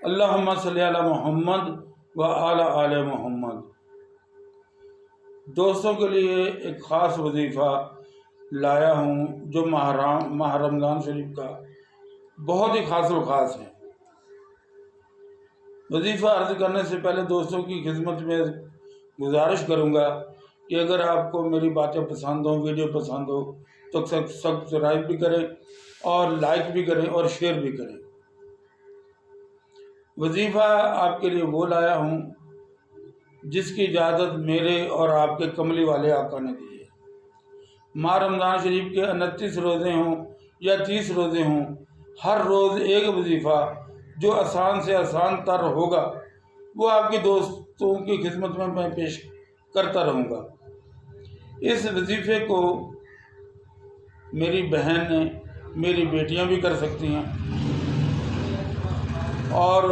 اللہم صلی علی محمد و علی آل محمد۔ دوستوں کے لیے ایک خاص وظیفہ لایا ہوں جو ماہ رمضان شریف کا بہت ہی خاص و خاص ہے۔ وظیفہ عرض کرنے سے پہلے دوستوں کی خدمت میں گزارش کروں گا کہ اگر آپ کو میری باتیں پسند ہوں، ویڈیو پسند ہو تو سبسکرائب بھی کریں اور لائک بھی کریں اور شیئر بھی کریں۔ وظیفہ آپ کے لیے وہ لایا ہوں جس کی اجازت میرے اور آپ کے کملی والے آقا نے دی ہے۔ ماہ رمضان شریف کے 29 روزے ہوں یا 30 روزے ہوں، ہر روز ایک وظیفہ جو آسان سے آسان تر ہوگا وہ آپ کے دوستوں کی خدمت میں پیش کرتا رہوں گا۔ اس وظیفے کو میری بہن میری بیٹیاں بھی کر سکتی ہیں، اور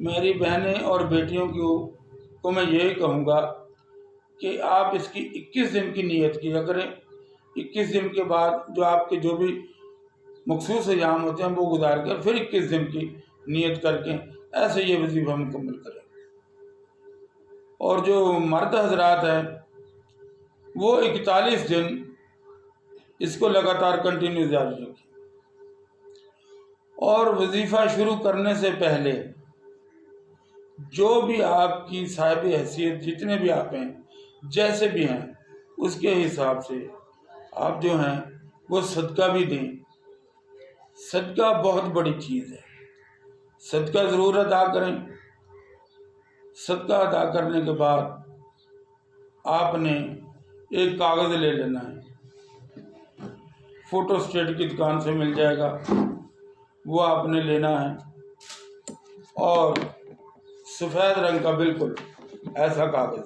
میری بہنیں اور بیٹیوں کو میں یہی کہوں گا کہ آپ اس کی 21 دن کی نیت کیا کریں۔ 21 دن کے بعد جو آپ کے جو بھی مخصوص ایام ہوتے ہیں وہ گزار کر پھر 21 دن کی نیت کر کے ایسے یہ وظیفہ مکمل کریں۔ اور جو مرد حضرات ہیں وہ 41 دن اس کو لگاتار کنٹینیو جاری رکھیں۔ اور وظیفہ شروع کرنے سے پہلے جو بھی آپ کی صاحب حیثیت جتنے بھی آپ ہیں جیسے بھی ہیں اس کے حساب سے آپ جو ہیں وہ صدقہ بھی دیں۔ صدقہ بہت بڑی چیز ہے، صدقہ ضرور ادا کریں۔ صدقہ ادا کرنے کے بعد آپ نے ایک کاغذ لے لینا ہے، فوٹو اسٹیٹ کی دکان سے مل جائے گا، وہ آپ نے لینا ہے، اور سفید رنگ کا بالکل ایسا کاغذ۔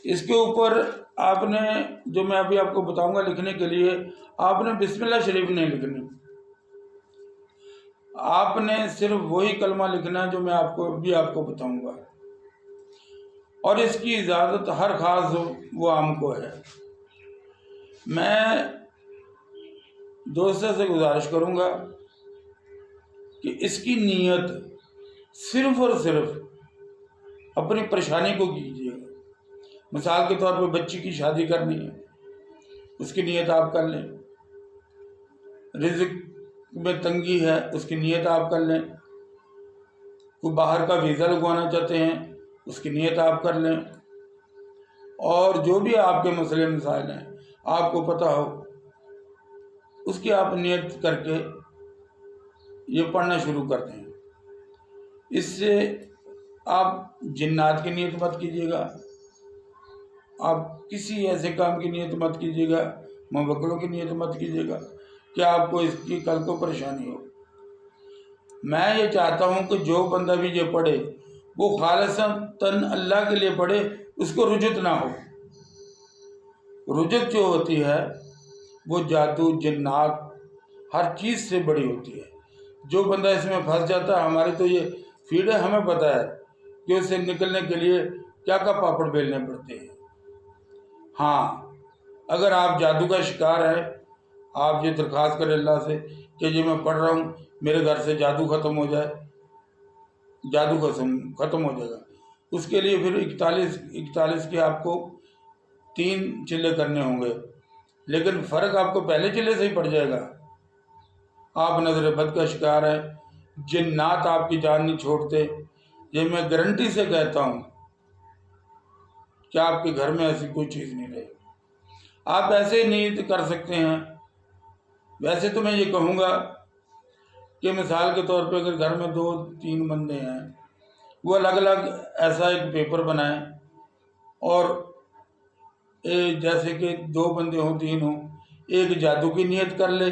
اس کے اوپر آپ نے جو میں ابھی آپ کو بتاؤں گا لکھنے کے لیے، آپ نے بسم اللہ شریف نہیں لکھنی، آپ نے صرف وہی کلمہ لکھنا ہے جو میں آپ کو بتاؤں گا، اور اس کی اجازت ہر خاص و عام کو ہے۔ میں دوستوں سے گزارش کروں گا کہ اس کی نیت صرف اور صرف اپنی پریشانی کو کیجیے گا۔ مثال کے طور پہ بچی کی شادی کرنی ہے، اس کی نیت آپ کر لیں۔ رزق میں تنگی ہے، اس کی نیت آپ کر لیں۔ کوئی باہر کا ویزا لگوانا چاہتے ہیں، اس کی نیت آپ کر لیں۔ اور جو بھی آپ کے مسئلے مسائل ہیں آپ کو پتہ ہو، اس کی آپ نیت کر کے یہ پڑھنا شروع کر دیں۔ اس سے آپ جنات کی نیت مت کیجیے گا، آپ کسی ایسے کام کی نیت مت کیجیے گا، موکلوں کی نیت مت کیجیے گا کہ آپ کو اس کی کل کو پریشانی ہو۔ میں یہ چاہتا ہوں کہ جو بندہ بھی یہ پڑھے وہ خالصتاً اللہ کے لیے پڑھے، اس کو رجت نہ ہو۔ رجت جو ہوتی ہے وہ جادو جنات ہر چیز سے بڑی ہوتی ہے۔ جو بندہ اس میں پھنس جاتا ہے، ہماری تو یہ فیلڈ ہے، ہمیں پتہ ہے کہ اسے نکلنے کے لیے کیا پاپڑ بیلنے پڑتے ہیں۔ ہاں، اگر آپ جادو کا شکار ہیں، آپ یہ درخواست کریں اللہ سے کہ یہ میں پڑھ رہا ہوں میرے گھر سے جادو ختم ہو جائے، جادو ختم ہو جائے گا۔ اس کے لیے پھر 41 کے آپ کو 3 چلے کرنے ہوں گے، لیکن فرق آپ کو پہلے چلے سے ہی پڑ جائے گا۔ آپ نظر بد کا شکار ہیں، جنات آپ کی جان نہیں چھوڑتے، یہ میں گارنٹی سے کہتا ہوں کہ آپ کے گھر میں ایسی کوئی چیز نہیں رہے گی۔ آپ ایسے نیت کر سکتے ہیں۔ ویسے تو میں یہ کہوں گا کہ مثال کے طور پہ اگر گھر میں 2-3 بندے ہیں، وہ الگ الگ ایسا ایک پیپر بنائیں، اور جیسے کہ 2 بندے ہوں 3 ہوں، ایک جادو کی نیت کر لے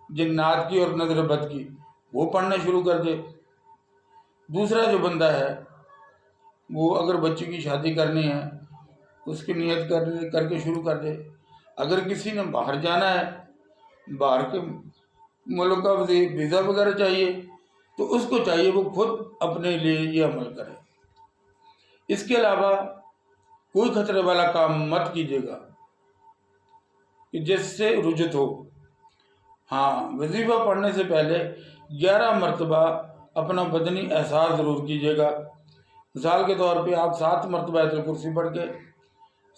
جنات کی اور نظر بد کی، وہ پڑھنا شروع کر دے۔ دوسرا جو بندہ ہے وہ اگر بچی کی شادی کرنی ہے اس کی نیت کر کے شروع کر دے۔ اگر کسی نے باہر جانا ہے، باہر کے ملک کا ویزا وغیرہ چاہیے، تو اس کو چاہیے وہ خود اپنے لیے یہ عمل کرے۔ اس کے علاوہ کوئی خطرے والا کام مت کیجیے گا کہ جس سے رجت ہو۔ ہاں، وظیفہ پڑھنے سے پہلے 11 مرتبہ اپنا بدنی احساس ضرور کیجیے گا۔ مثال کے طور پہ آپ 7 مرتبہ آیت الکرسی پڑھ کے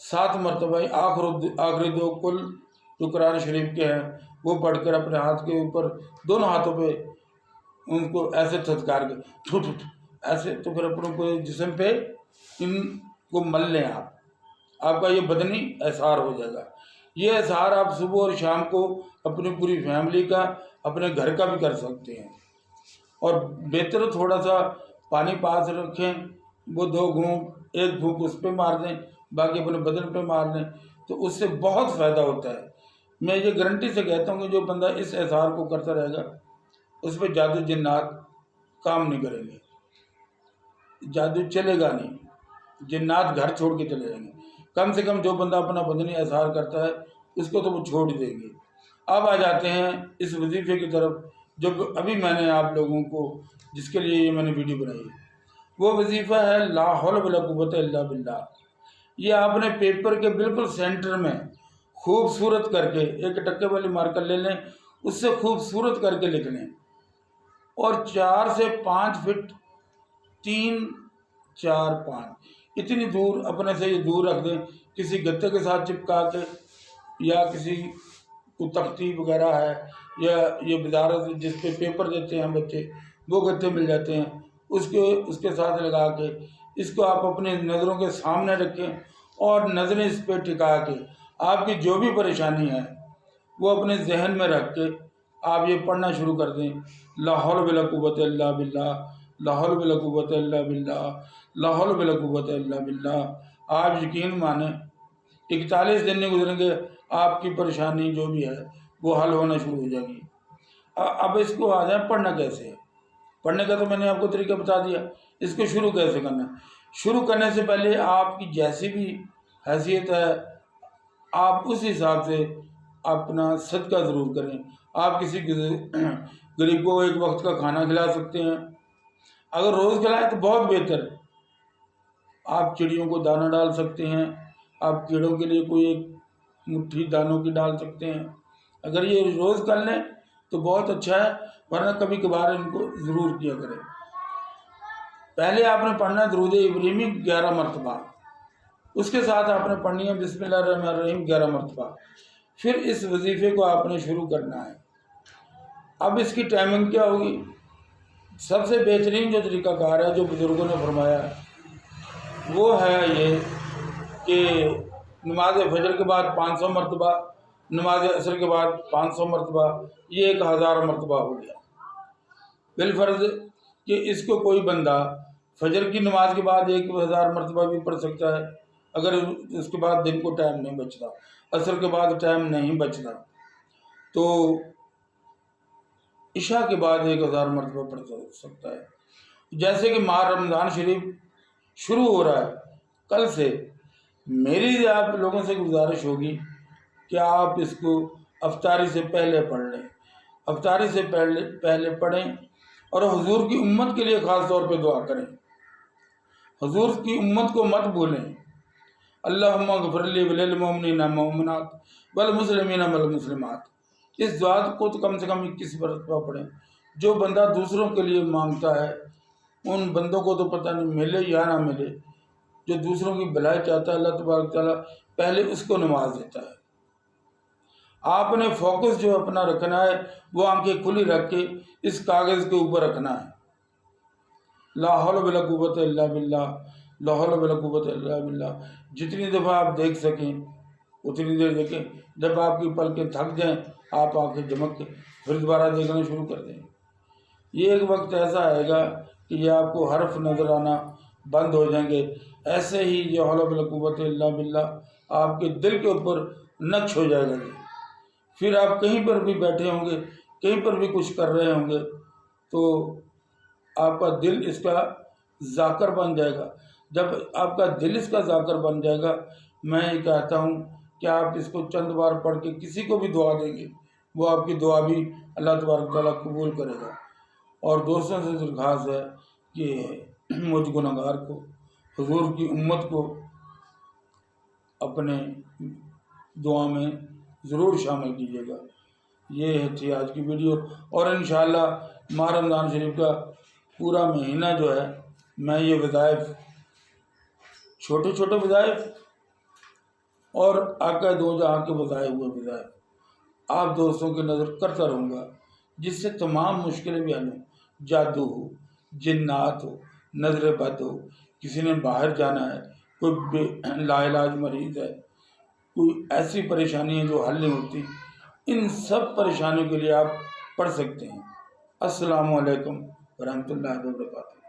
7 مرتبہ آخری 2 کل جو قرآن شریف کے ہیں وہ پڑھ کر اپنے ہاتھ کے اوپر دونوں ہاتھوں پہ ان کو ایسے تھتکار کے ٹھو ٹھو ٹھو ایسے، تو پھر اپنے کو جسم پہ ان کو مل لیں آپ کا یہ بدنی احسار ہو جائے گا۔ یہ احسار آپ صبح اور شام کو اپنی پوری فیملی کا، اپنے گھر کا بھی کر سکتے ہیں۔ اور بہتر تھوڑا سا پانی پاس رکھیں، وہ 2 گھونٹ، 1 پھونک اس پہ مار دیں، باقی اپنے بدن پہ مار لیں، تو اس سے بہت فائدہ ہوتا ہے۔ میں یہ گارنٹی سے کہتا ہوں کہ جو بندہ اس احسار کو کرتا رہے گا اس پہ جادو جنات کام نہیں کریں گے، جادو چلے گا نہیں، جنات گھر چھوڑ کے چلے جائیں گے۔ کم سے کم جو بندہ اپنا بدنی احسار کرتا ہے اس کو تو وہ چھوڑ ہی دیں گے۔ اب آ جاتے ہیں اس وظیفے کی طرف جو ابھی میں نے آپ لوگوں کو، جس کے لیے یہ میں نے ویڈیو بنائی ہے، وہ وظیفہ ہے لا حول ولا قوت الا باللہ۔ یہ آپ نے پیپر کے بالکل سینٹر میں خوبصورت کر کے ایک ٹکے والی مارکر لے لیں، اس سے خوبصورت کر کے لکھ لیں، اور 4 سے 5 فٹ 3 4 5 اتنی دور اپنے سے یہ دور رکھ دیں، کسی گتے کے ساتھ چپکا کے، یا کسی کو تختی وغیرہ ہے، یا یہ وزارت جس پہ پیپر دیتے ہیں بچے وہ گتے مل جاتے ہیں، اس کے ساتھ لگا کے اس کو آپ اپنی نظروں کے سامنے رکھیں، اور نظریں اس پہ ٹکا کے آپ کی جو بھی پریشانی ہے وہ اپنے ذہن میں رکھ کے آپ یہ پڑھنا شروع کر دیں، لا حول ولا قوت الا باللہ، لا حول ولا قوت الا باللہ، لا حول ولا قوت الا باللہ۔ آپ یقین مانیں 41 دن نہیں گزریں گے، آپ کی پریشانی جو بھی ہے وہ حل ہونا شروع ہو جائے گی۔ اب اس کو آ جائیں پڑھنا کیسے ہے۔ پڑھنے کا تو میں نے آپ کو طریقہ بتا دیا، اس کو شروع کیسے کرنا ہے۔ شروع کرنے سے پہلے آپ کی جیسی بھی حیثیت ہے آپ اس حساب سے اپنا صدقہ ضرور کریں۔ آپ کسی غریب کو ایک وقت کا کھانا کھلا سکتے ہیں، اگر روز کھلائیں تو بہت بہتر ہے۔ آپ چڑیوں کو دانہ ڈال سکتے ہیں، آپ کیڑوں کے لیے کوئی ایک مٹھی دانوں کی ڈال سکتے ہیں، اگر یہ روز کر لیں تو بہت اچھا ہے، ورنہ کبھی کبھار ان کو ضرور کیا کریں۔ پہلے آپ نے پڑھنا درود ابراہیمی 11 مرتبہ، اس کے ساتھ آپ نے پڑھنی ہے بسم اللہ الرحمن الرحیم 11 مرتبہ، پھر اس وظیفے کو آپ نے شروع کرنا ہے۔ اب اس کی ٹائمنگ کیا ہوگی؟ سب سے بہترین جو طریقہ کار ہے جو بزرگوں نے فرمایا ہے وہ ہے یہ کہ نماز فجر کے بعد 500 مرتبہ، نماز عصر کے بعد 500 مرتبہ، یہ 1000 مرتبہ ہو گیا۔ بالفرض کہ اس کو کوئی بندہ فجر کی نماز کے بعد 1000 مرتبہ بھی پڑھ سکتا ہے، اگر اس کے بعد دن کو ٹائم نہیں بچتا، عصر کے بعد ٹائم نہیں بچتا، تو عشاء کے بعد 1000 مرتبہ پڑھ سکتا ہے۔ جیسے کہ ماہ رمضان شریف شروع ہو رہا ہے کل سے، میری آپ لوگوں سے گزارش ہوگی کہ آپ اس کو افطاری سے پہلے پڑھ لیں، افطاری سے پہلے پڑھیں، اور حضور کی امت کے لیے خاص طور پہ دعا کریں۔ حضور کی امت کو مت بھولیں۔ اللہم اغفر لی وللمؤمنین والمؤمنات والمسلمین والمسلمات، اس دعا کو تو کم سے کم 21 مرتبہ پڑھیں۔ جو بندہ دوسروں کے لیے مانگتا ہے ان بندوں کو تو پتہ نہیں ملے یا نہ ملے، جو دوسروں کی بھلائی چاہتا ہے اللہ تبارک تعالیٰ پہلے اس کو نواز دیتا ہے۔ آپ نے فوکس جو اپنا رکھنا ہے وہ آنکھیں کھلی رکھ کے اس کاغذ کے اوپر رکھنا ہے، لا حول ولا قوت الا باللہ، لا حول ولا قوت الا باللہ۔ جتنی دفعہ آپ دیکھ سکیں اتنی دیر دیکھیں، جب آپ کی پلکیں تھک جائیں آپ آنکھیں جھمک کے پھر دوبارہ دیکھنا شروع کر دیں۔ یہ ایک وقت ایسا آئے گا کہ یہ آپ کو حرف نظر آنا بند ہو جائیں گے، ایسے ہی یہ حول ولا قوت الا باللہ آپ کے دل کے اوپر نقش ہو جائے گا۔ پھر آپ کہیں پر بھی بیٹھے ہوں گے، کہیں پر بھی کچھ کر رہے ہوں گے تو آپ کا دل اس کا ذاکر بن جائے گا۔ جب آپ کا دل اس کا ذاکر بن جائے گا، میں یہ کہتا ہوں کہ آپ اس کو چند بار پڑھ کے کسی کو بھی دعا دیں گے، وہ آپ کی دعا بھی اللہ تبارک تعالیٰ قبول کرے گا۔ اور دوستوں سے درخواست ہے کہ مجھ گنہگار کو، حضور کی امت کو اپنے دعا میں ضرور شامل کیجیے گا۔ یہ تھی آج کی ویڈیو، اور انشاءاللہ ماہ رمضان شریف کا پورا مہینہ جو ہے میں یہ وظائف، چھوٹے چھوٹے وظائف اور آقا دو جہاں کے بتائے ہوئے وظائف آپ دوستوں کی نظر کرتا رہوں گا، جس سے تمام مشکلیں بھی حل ہوں۔ جادو ہو، جنات ہو، نظر بد ہو، کسی نے باہر جانا ہے، کوئی لا علاج مریض ہے، کوئی ایسی پریشانی ہے جو حل نہیں ہوتی، ان سب پریشانیوں کے لیے آپ پڑھ سکتے ہیں۔ السلام علیکم ورحمۃ اللہ وبرکاتہ۔